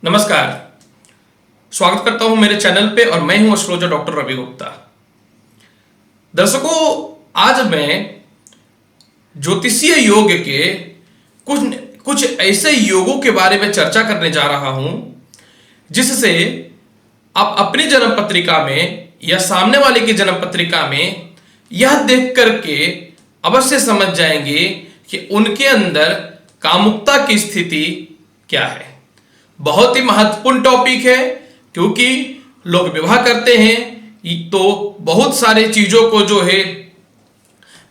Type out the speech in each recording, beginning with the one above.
नमस्कार। स्वागत करता हूं मेरे चैनल पे और मैं हूं एस्ट्रोलॉजर डॉक्टर रवि गुप्ता। दर्शकों, आज मैं ज्योतिषीय योग के कुछ ऐसे योगों के बारे में चर्चा करने जा रहा हूं जिससे आप अपनी जन्म पत्रिका में या सामने वाले की जन्म पत्रिका में यह देख करके अवश्य समझ जाएंगे कि उनके अंदर कामुकता की स्थिति क्या है। बहुत ही महत्वपूर्ण टॉपिक है क्योंकि लोग विवाह करते हैं तो बहुत सारे चीजों को जो है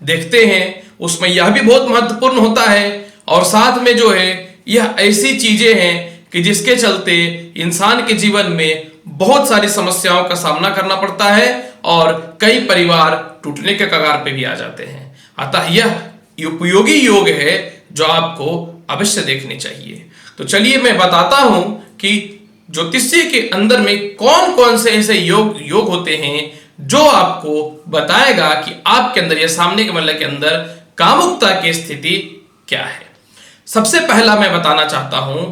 देखते हैं, उसमें यह भी बहुत महत्वपूर्ण होता है और साथ में जो है यह ऐसी चीजें हैं कि जिसके चलते इंसान के जीवन में बहुत सारी समस्याओं का सामना करना पड़ता है और कई परिवार टूटने के कगार पे भी आ जाते हैं। अतः यह उपयोगी योग है जो आपको अवश्य देखने चाहिए। तो चलिए मैं बताता हूं कि ज्योतिषी के अंदर में कौन कौन से ऐसे योग होते हैं जो आपको बताएगा कि आपके अंदर या सामने के मतलब के अंदर कामुकता की स्थिति क्या है। सबसे पहला मैं बताना चाहता हूं,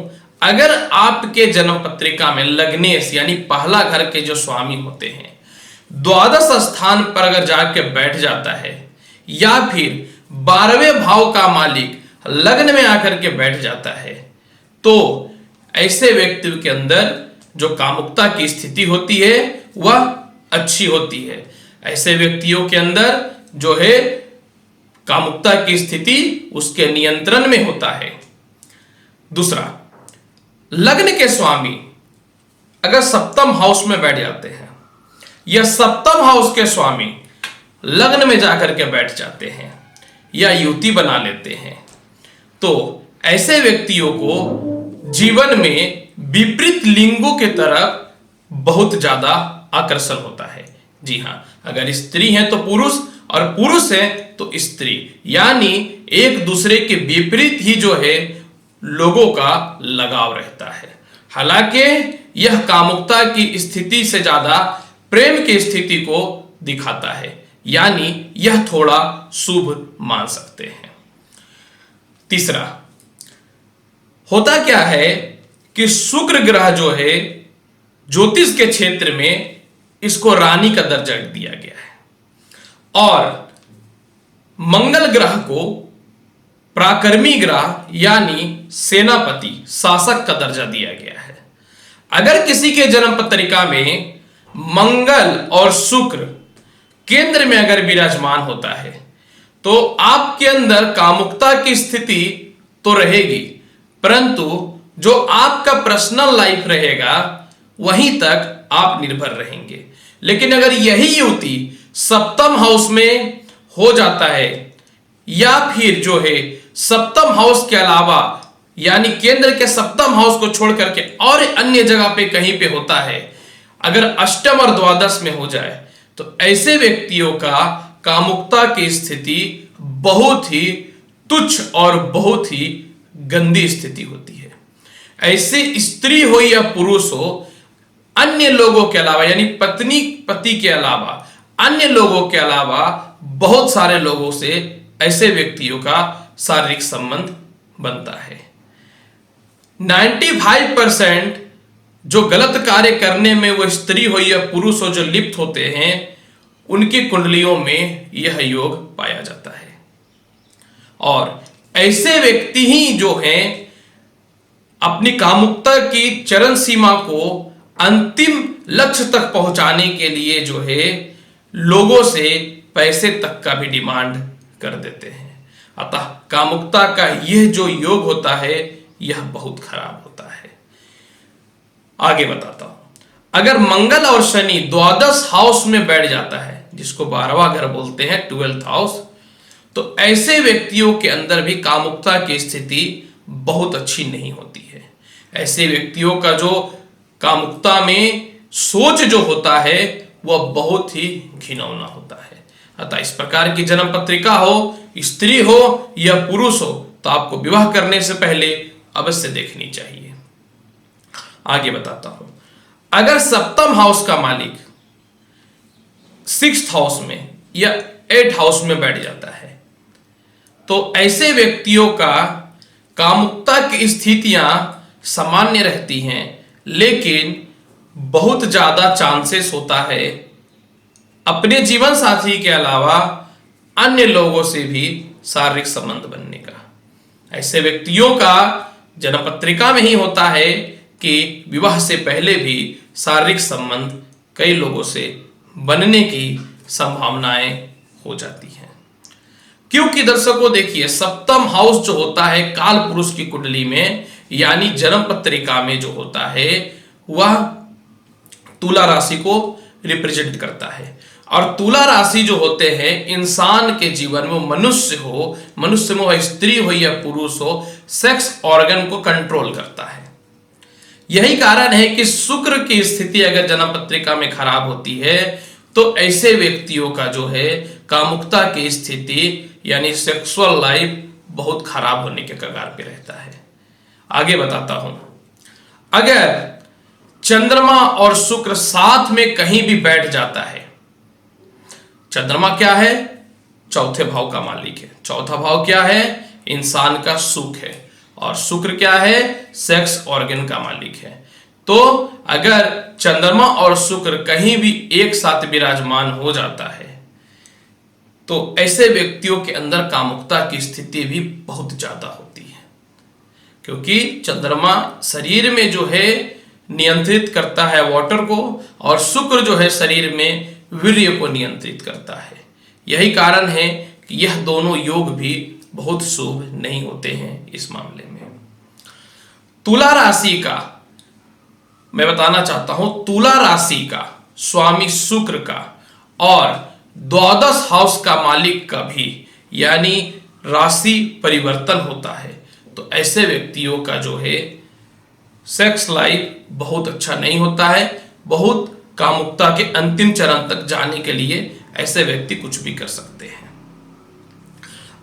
अगर आपके जन्म पत्रिका में लग्नेश यानी पहला घर के जो स्वामी होते हैं द्वादश स्थान पर अगर जाके बैठ जाता है या फिर 12वें भाव का मालिक लग्न में आकर के बैठ जाता है तो ऐसे व्यक्ति के अंदर जो कामुकता की स्थिति होती है वह अच्छी होती है। ऐसे व्यक्तियों के अंदर जो है कामुकता की स्थिति उसके नियंत्रण में होता है। दूसरा, लग्न के स्वामी अगर सप्तम हाउस में बैठ जाते हैं या सप्तम हाउस के स्वामी लग्न में जाकर के बैठ जाते हैं या युति बना लेते हैं तो ऐसे व्यक्तियों को जीवन में विपरीत लिंगों के तरफ बहुत ज्यादा आकर्षण होता है। जी हां, अगर स्त्री है तो पुरुष और पुरुष है तो स्त्री, यानी एक दूसरे के विपरीत ही जो है लोगों का लगाव रहता है। हालांकि यह कामुकता की स्थिति से ज्यादा प्रेम की स्थिति को दिखाता है, यानी यह थोड़ा शुभ मान सकते हैं। तीसरा, होता क्या है कि शुक्र ग्रह जो है ज्योतिष के क्षेत्र में इसको रानी का दर्जा दिया गया है और मंगल ग्रह को पराक्रमी ग्रह यानी सेनापति शासक का दर्जा दिया गया है। अगर किसी के जन्म पत्रिका में मंगल और शुक्र केंद्र में अगर विराजमान होता है तो आपके अंदर कामुकता की स्थिति तो रहेगी, परंतु जो आपका पर्सनल लाइफ रहेगा वहीं तक आप निर्भर रहेंगे। लेकिन अगर यही युति सप्तम हाउस में हो जाता है या फिर जो है सप्तम हाउस के अलावा यानी केंद्र के सप्तम हाउस को छोड़ करके और अन्य जगह पे कहीं पे होता है, अगर अष्टम और द्वादश में हो जाए तो ऐसे व्यक्तियों का कामुकता की स्थिति बहुत ही तुच्छ और बहुत ही गंदी स्थिति होती है। ऐसे स्त्री हो या पुरुष हो, अन्य लोगों के अलावा यानी पत्नी पति के अलावा अन्य लोगों के अलावा बहुत सारे लोगों से ऐसे व्यक्तियों का शारीरिक संबंध बनता है। 95% जो गलत कार्य करने में वो स्त्री हो या पुरुष हो जो लिप्त होते हैं उनकी कुंडलियों में यह योग पाया जाता है और ऐसे व्यक्ति ही जो हैं अपनी कामुकता की चरम सीमा को अंतिम लक्ष्य तक पहुंचाने के लिए जो है लोगों से पैसे तक का भी डिमांड कर देते हैं। अतः कामुकता का यह जो योग होता है यह बहुत खराब होता है। आगे बताता हूं, अगर मंगल और शनि द्वादश हाउस में बैठ जाता है जिसको 12वां घर बोलते हैं 12th हाउस, तो ऐसे व्यक्तियों के अंदर भी कामुकता की स्थिति बहुत अच्छी नहीं होती है। ऐसे व्यक्तियों का जो कामुकता में सोच जो होता है वह बहुत ही घिनौना होता है। अतः इस प्रकार की जन्म पत्रिका हो, स्त्री हो या पुरुष हो, तो आपको विवाह करने से पहले अवश्य देखनी चाहिए। आगे बताता हूं, अगर सप्तम हाउस का मालिक 6th हाउस में या 8th हाउस में बैठ जाता है तो ऐसे व्यक्तियों का कामुकता की स्थितियां सामान्य रहती हैं, लेकिन बहुत ज्यादा चांसेस होता है अपने जीवन साथी के अलावा अन्य लोगों से भी शारीरिक संबंध बनने का। ऐसे व्यक्तियों का जन्म पत्रिका में ही होता है कि विवाह से पहले भी शारीरिक संबंध कई लोगों से बनने की संभावनाएं हो जाती हैं। क्योंकि दर्शकों देखिए, सप्तम हाउस जो होता है काल पुरुष की कुंडली में यानी जन्म पत्रिका में जो होता है वह तुला राशि को रिप्रेजेंट करता है। और तुला राशि जो होते हैं इंसान के जीवन में, मनुष्य में वह स्त्री हो या पुरुष हो, सेक्स ऑर्गन को कंट्रोल करता है। यही कारण है कि शुक्र की स्थिति अगर जन्म पत्रिका में खराब होती है तो ऐसे व्यक्तियों का जो है कामुकता की स्थिति यानी सेक्सुअल लाइफ बहुत खराब होने के कगार पे रहता है। आगे बताता हूं, अगर चंद्रमा और शुक्र साथ में कहीं भी बैठ जाता है, चंद्रमा क्या है? चौथे भाव का मालिक है। चौथा भाव क्या है? इंसान का सुख है। और शुक्र क्या है? सेक्स ऑर्गन का मालिक है। तो अगर चंद्रमा और शुक्र कहीं भी एक साथ विराजमान हो जाता है तो ऐसे व्यक्तियों के अंदर कामुकता की स्थिति भी बहुत ज्यादा होती है, क्योंकि चंद्रमा शरीर में जो है नियंत्रित करता है वाटर को और शुक्र जो है शरीर में वीर्य को नियंत्रित करता है। यही कारण है कि यह दोनों योग भी बहुत शुभ नहीं होते हैं। इस मामले में तुला राशि का मैं बताना चाहता हूं, तुला राशि का स्वामी शुक्र का और द्वादश हाउस का मालिक का भी यानी राशि परिवर्तन होता है, तो ऐसे व्यक्तियों का जो है सेक्स लाइफ बहुत अच्छा नहीं होता है। बहुत कामुकता के अंतिम चरण तक जाने के लिए ऐसे व्यक्ति कुछ भी कर सकते हैं।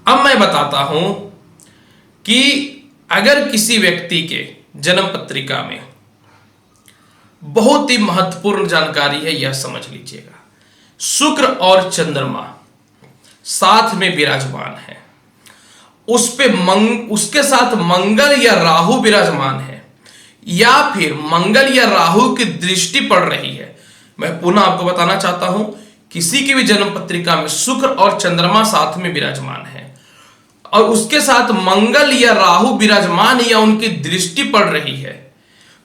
अब मैं बताता हूं कि अगर किसी व्यक्ति के जन्म पत्रिका में बहुत ही महत्वपूर्ण जानकारी है, यह समझ लीजिएगा, शुक्र और चंद्रमा साथ में विराजमान है, उसके साथ मंगल या राहु विराजमान है या फिर मंगल या राहु की दृष्टि पड़ रही है। मैं पुनः आपको बताना चाहता हूं, किसी की भी जन्म पत्रिका में शुक्र और चंद्रमा साथ में विराजमान है और उसके साथ मंगल या राहु विराजमान या उनकी दृष्टि पड़ रही है,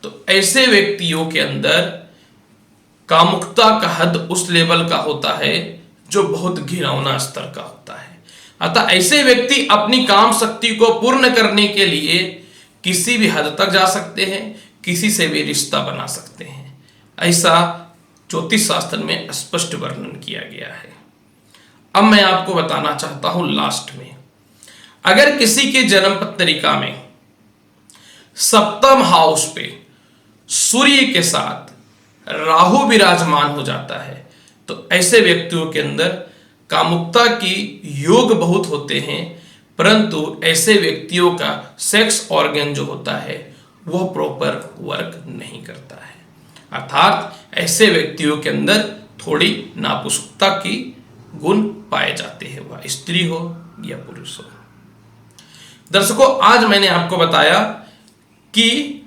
तो ऐसे व्यक्तियों के अंदर कामुकता का हद उस लेवल का होता है जो बहुत घिनौना स्तर का होता है। अतः ऐसे व्यक्ति अपनी काम शक्ति को पूर्ण करने के लिए किसी भी हद तक जा सकते हैं, किसी से भी रिश्ता बना सकते हैं। ऐसा ज्योतिष शास्त्र में स्पष्ट वर्णन किया गया है। अब मैं आपको बताना चाहता हूं लास्ट में, अगर किसी के जन्म पत्रिका में सप्तम हाउस पे सूर्य के साथ राहु विराजमान हो जाता है तो ऐसे व्यक्तियों के अंदर कामुकता की योग बहुत होते हैं, परंतु ऐसे व्यक्तियों का सेक्स ऑर्गन जो होता है वह प्रॉपर वर्क नहीं करता है। अर्थात ऐसे व्यक्तियों के अंदर थोड़ी नापुरुषता की गुण पाए जाते हैं, वह स्त्री हो या पुरुष हो। दर्शकों, आज मैंने आपको बताया कि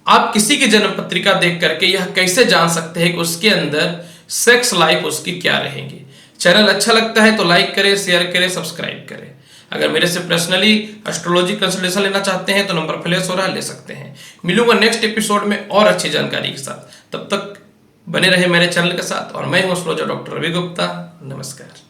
आप किसी की जन्म पत्रिका देख करके यह कैसे जान सकते हैं कि उसके अंदर सेक्स लाइफ उसकी क्या रहेगी। चैनल अच्छा लगता है तो लाइक करें, शेयर करें, सब्सक्राइब करें। अगर मेरे से पर्सनली एस्ट्रोलॉजी कंसल्टेशन लेना चाहते हैं तो नंबर फ्लैश हो रहा है, ले सकते हैं। मिलूंगा नेक्स्ट एपिसोड में और अच्छी जानकारी के साथ, तब तक बने रहे मेरे चैनल के साथ। और मैं हूं एस्ट्रोलॉजर डॉक्टर रवि गुप्ता। नमस्कार।